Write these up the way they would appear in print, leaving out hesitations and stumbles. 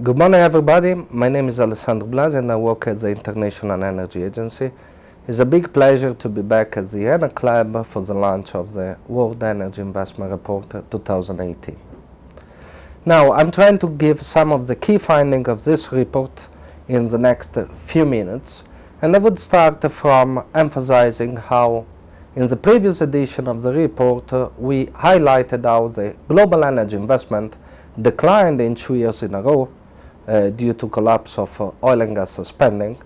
Good morning, everybody. My name is Alessandro Blasi and I work at the International Energy Agency. It's a big pleasure to be back at the Energía Club for the launch of the World Energy Investment Report 2018. Now, I'm trying to give some of the key findings of this report in the next few minutes, and I would start from emphasizing how in the previous edition of the report we highlighted how the global energy investment declined in 2 years in a row due to collapse of oil and gas spending,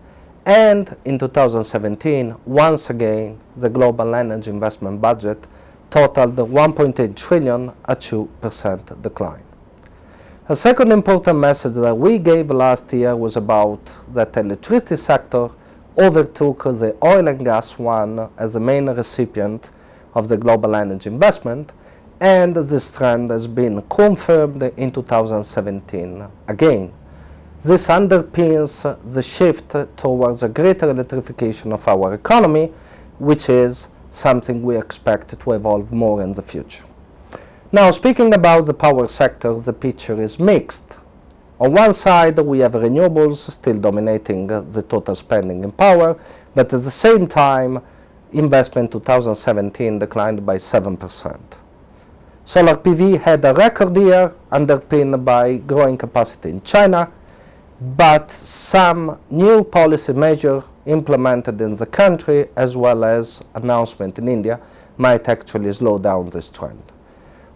and in 2017 once again the global energy investment budget totaled 1.8 trillion, a 2% decline. A second important message that we gave last year was about that the electricity sector overtook the oil and gas one as the main recipient of the global energy investment, and this trend has been confirmed in 2017 again. This underpins the shift towards a greater electrification of our economy, which is something we expect to evolve more in the future. Now, speaking about the power sector, the picture is mixed. On one side, we have renewables still dominating the total spending in power, but at the same time, investment in 2017 declined by 7%. Solar PV had a record year underpinned by growing capacity in China, but some new policy measures implemented in the country as well as announcement in India might actually slow down this trend.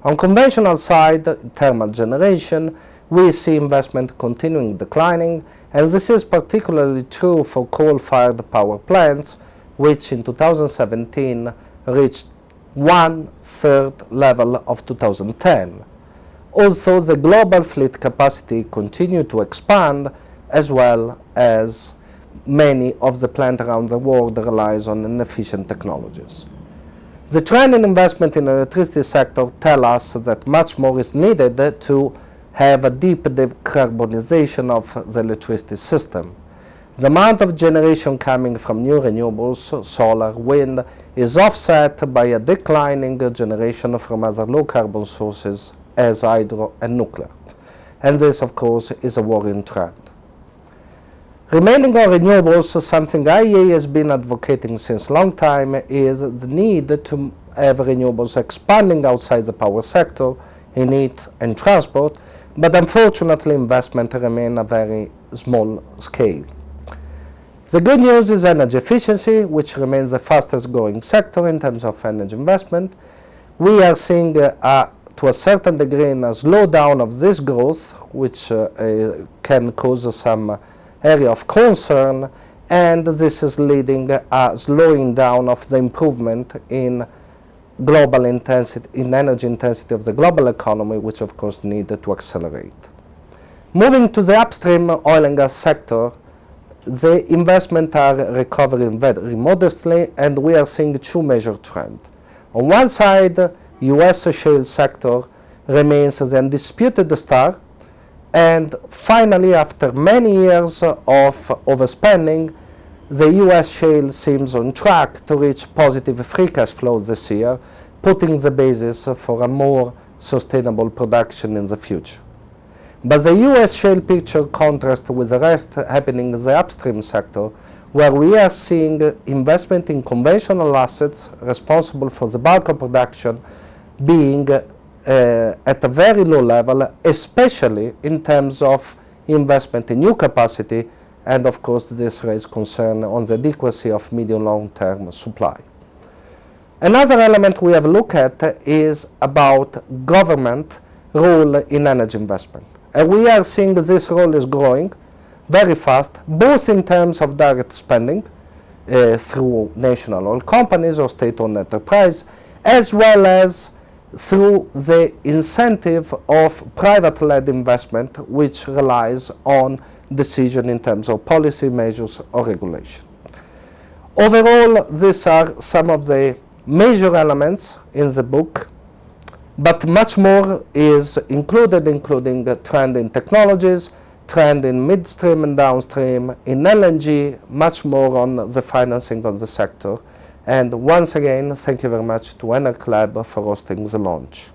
On conventional side, thermal generation, we see investment continuing declining, and this is particularly true for coal-fired power plants, which in 2017 reached 1/3 level of 2010. Also, the global fleet capacity continued to expand, as well as many of the plants around the world relies on inefficient technologies. The trend in investment in the electricity sector tells us that much more is needed to have a deep decarbonization of the electricity system. The amount of generation coming from new renewables, solar, wind, is offset by a declining generation from other low-carbon sources as hydro and nuclear. And this, of course, is a worrying trend. Remaining on renewables, something IEA has been advocating since a long time is the need to have renewables expanding outside the power sector in heat and transport, but unfortunately investment remains a very small scale. The good news is energy efficiency, which remains the fastest growing sector in terms of energy investment. We are seeing to a certain degree a slowdown of this growth, which can cause some area of concern, and this is leading a slowing down of the improvement in global intensity, in energy intensity of the global economy, which of course needed to accelerate. Moving to the upstream oil and gas sector, the investments are recovering very modestly, and we are seeing two major trends. On one side, US shale sector remains the undisputed star, and finally, after many years of overspending, the US shale seems on track to reach positive free cash flow this year, putting the basis for a more sustainable production in the future. But the US shale picture contrasts with the rest happening in the upstream sector, where we are seeing investment in conventional assets responsible for the bulk of production being at a very low level, especially in terms of investment in new capacity, and of course this raises concern on the adequacy of medium-long-term supply. Another element we have looked at is about government role in energy investment. And we are seeing this role is growing very fast, both in terms of direct spending through national oil companies or state-owned enterprise, as well as through the incentive of private-led investment, which relies on decision in terms of policy measures or regulation. Overall, these are some of the major elements in the book, but much more is included, including a trend in technologies, trend in midstream and downstream, in LNG, much more on the financing of the sector. And once again, thank you very much to Energía for hosting the launch.